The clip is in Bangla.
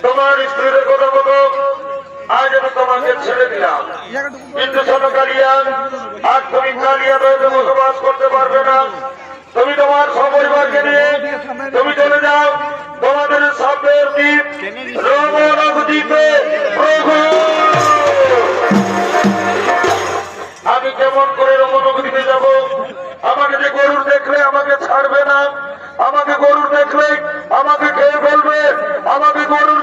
তোমার স্ত্রীর কথা মতো আজ আমি তোমাকে ছেড়ে দিলাম, কিন্তু শোনো কালিয়া, আর তুমি কালিয়া বাড়িতে বসবাস করতে পারবে না। তুমি তোমার সপরিবারকে নিয়ে তুমি চলে যাও তোমাদের সাপের দ্বীপ রমণদ্বীপে। প্রভু, আমি কেমন করে রমণদ্বীপে যাব? আমাকে যে গরুর দেখলে আমাকে ছাড়বে না, আমাকে গরুর দেখলে আমাকে খেয়ে ফেলবে, আমাকে গরুর